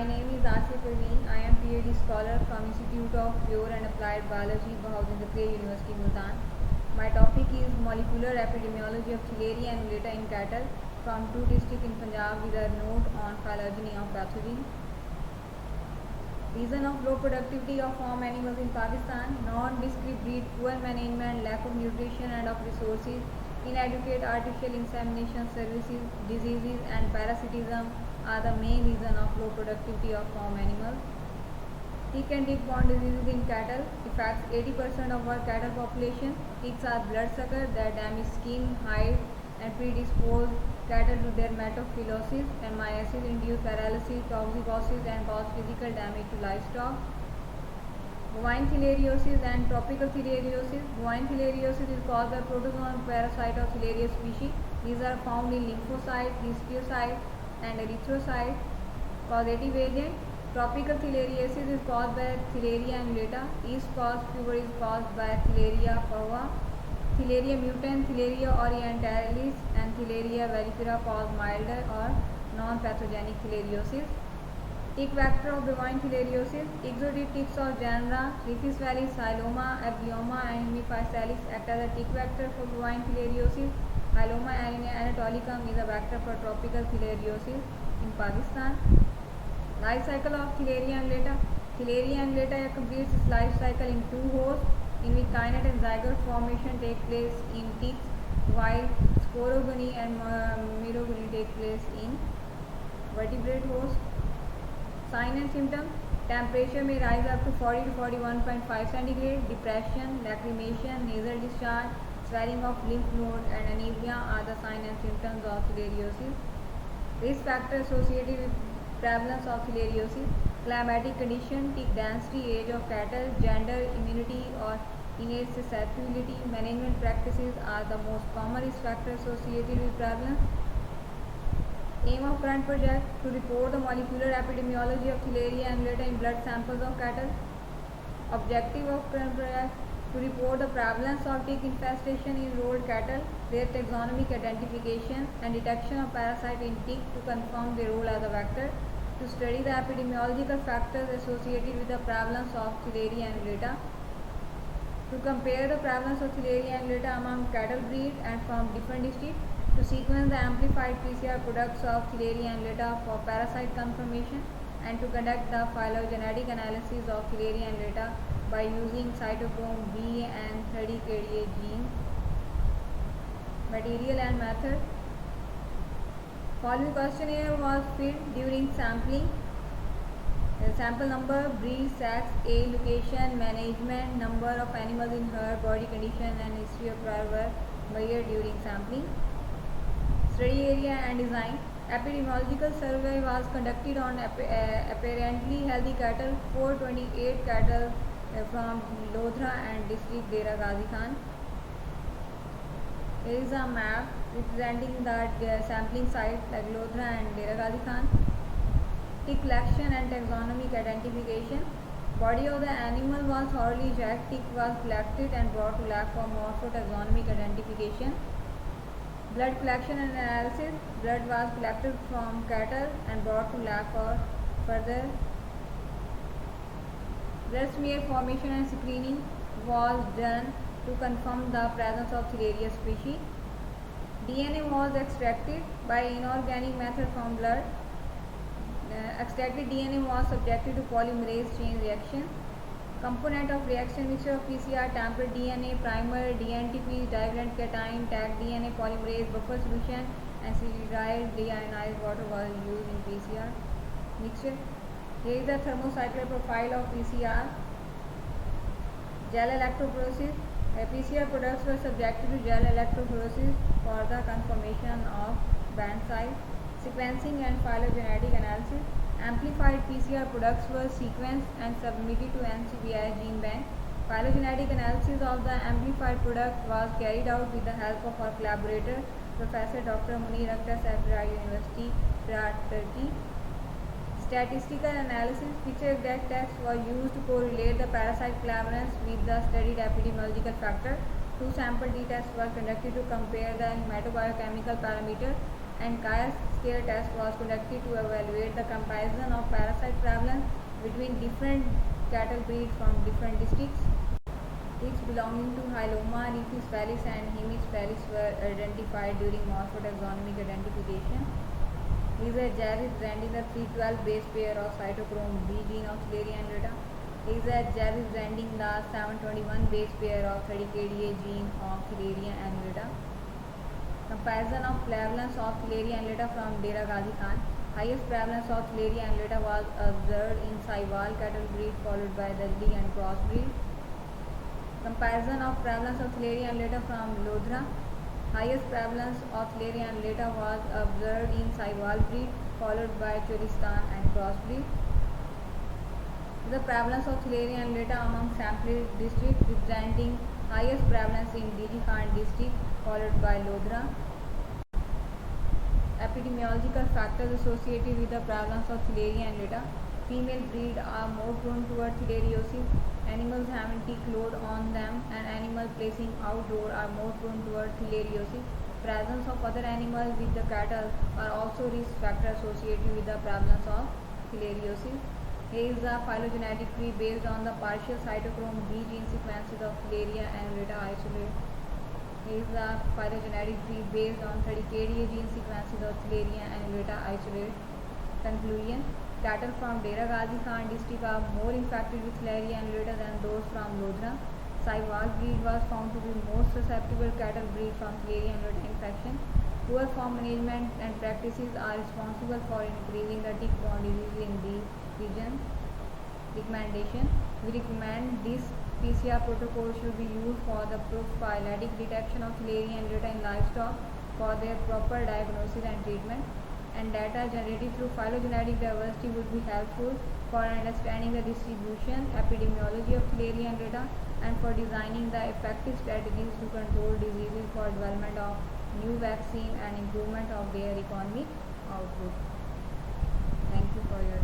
My name is Asif Parveen. I am PhD scholar from Institute of Pure and Applied Biology, Bahawalpur University, Multan. My topic is molecular epidemiology of Theileria annulata in cattle from two districts in Punjab with a note on phylogeny of pathogen. Reason of low productivity of farm animals in Pakistan: non-descript breed, poor management, lack of nutrition and of resources, inadequate artificial insemination services, diseases and parasitism are the main reason of low productivity of farm animals. Tick and tick-borne diseases in cattle affects 80% of our cattle population. Ticks are bloodsuckers that damage skin, hide and predispose cattle to dermatophylosis and myiasis, induce paralysis, toxicosis and cause physical damage to livestock. Bovine filariasis and tropical filariasis. Bovine filariasis is caused by protozoan parasite of Filaria species. These are found in lymphocytes, histiocytes and erythrocytes. Causative agent: tropical filariasis is caused by Theileria annulata. East Coast fever is caused by Theileria parva. Theileria mutant, Theileria orientalis and Theileria varipera cause milder or non-pathogenic filariasis. Tick vector of bovine filariasis: exotic ticks of genera Rhipis vallis, Hyaloma, Ablyoma and Hemiphysalis act as a tick vector for bovine filariasis. Hyaloma anatolicum is a vector for tropical filariasis in Pakistan. Life cycle of Theileria annulata. Theileria annulata completes its life cycle in two hosts, in which kinete and zygote formation take place in ticks, while sporogony and merogony take place in vertebrate hosts. Sign and symptoms: temperature may rise up to 40 to 41.5 centigrade. Depression, lacrimation, nasal discharge, swelling of lymph node and anemia are the signs and symptoms of filariasis. Risk factors associated with prevalence of filariasis: climatic condition, tick density, age of cattle, gender, immunity or innate susceptibility. Management practices are the most common risk factors associated with prevalence. Aim of current project: to report the molecular epidemiology of Theileria annulata in blood samples of cattle. Objective of current project: to report the prevalence of tick infestation in enrolled cattle, their taxonomic identification and detection of parasite in tick to confirm their role as a vector, to study the epidemiological factors associated with the prevalence of Theileria annulata, to compare the prevalence of Theileria annulata among cattle breeds and from different districts, to sequence the amplified PCR products of Theileria annulata for parasite confirmation, and to conduct the phylogenetic analysis of Theileria annulata by using cytochrome B and 30kDa gene. Material and method: following questionnaire was filled during sampling. Sample number, breed, sex, age, location, management, number of animals in herd, body condition and history of prior were measured during sampling. Study area and design: epidemiological survey was conducted on apparently healthy cattle, 428 cattle from Lodhra and district Dera Ghazi Khan. Here is a map representing the sampling sites like Lodhra and Dera Ghazi Khan. Tick collection and taxonomic identification: body of the animal was thoroughly checked. Tick was collected and brought to lab for morphotaxonomic identification. Blood collection and analysis: blood was collected from cattle and brought to lab for further. Blood smear formation and screening was done to confirm the presence of Theileria species. DNA was extracted by inorganic method from blood. Extracted DNA was subjected to polymerase chain reaction. Component of reaction: mixture of PCR, tempered DNA, primer, DNTP, divalent cation, tagged DNA, polymerase, buffer solution and sterilized deionized water was used in PCR mixture. Here is the thermocycler profile of PCR. Gel electrophoresis: PCR products were subjected to gel electrophoresis for the confirmation of band size. Sequencing and phylogenetic analysis: amplified PCR products were sequenced and submitted to NCBI gene bank. Phylogenetic analysis of the amplified product was carried out with the help of our collaborator, Professor Dr. Munir Akhtar, Saifullah University, Berat, Turkey. Statistical analysis: picture exact tests were used to correlate the parasite prevalence with the studied epidemiological factor. Two sample t-tests were conducted to compare the hematobiochemical parameters and chi-square test was conducted to evaluate the comparison of parasite prevalence between different cattle breeds from different districts. Ticks belonging to Hyaloma, Rufus fellis and Hemipes fellis were identified during morphotaxonomic identification. These are Jarvis branding the 312 base pair of cytochrome B gene of Theileria annulata. These are Jarvis branding the 721 base pair of 30kDa gene of Theileria annulata. Comparison of prevalence of Theileria annulata from Dera Ghazi Khan. Highest prevalence of Theileria annulata was observed in Sahiwal cattle breed followed by Dudley and crossbreed. Comparison of prevalence of Theileria annulata from Lodhra. Highest prevalence of Theileria annulata was observed in Sahiwal breed followed by Cholistan and crossbreed. The prevalence of Theileria annulata among sampled districts representing highest prevalence in DG Khan district followed by Lodhra. Epidemiological factors associated with the prevalence of Theileria annulata. Female breed are more prone toward theileriosis. Animals having tick load on them and animals placing outdoor are more prone toward theileriosis. Presence of other animals with the cattle are also risk factors associated with the prevalence of theileriosis. Here is a phylogenetic tree based on the partial cytochrome B gene sequences of Theileria annulata isolate. Here is a phylogenetic tree based on 30kDa gene sequences of Theileria annulata isolate. Conclusion: cattle from Dera Ghazi Khan district are more infected with Theileria annulata than those from Lodhra. Sahiwal breed was found to be most susceptible cattle breed from Theileria annulata infection. Poor farm management and practices are responsible for increasing the tick-borne disease in these regions. Recommendation: we recommend this PCR protocol should be used for the prophylactic detection of Theileria annulata in livestock for their proper diagnosis and treatment. And data generated through phylogenetic diversity would be helpful for understanding the distribution, epidemiology of Theileria annulata and for designing the effective strategies to control diseases for development of new vaccine and improvement of their economic output. Thank you for your time.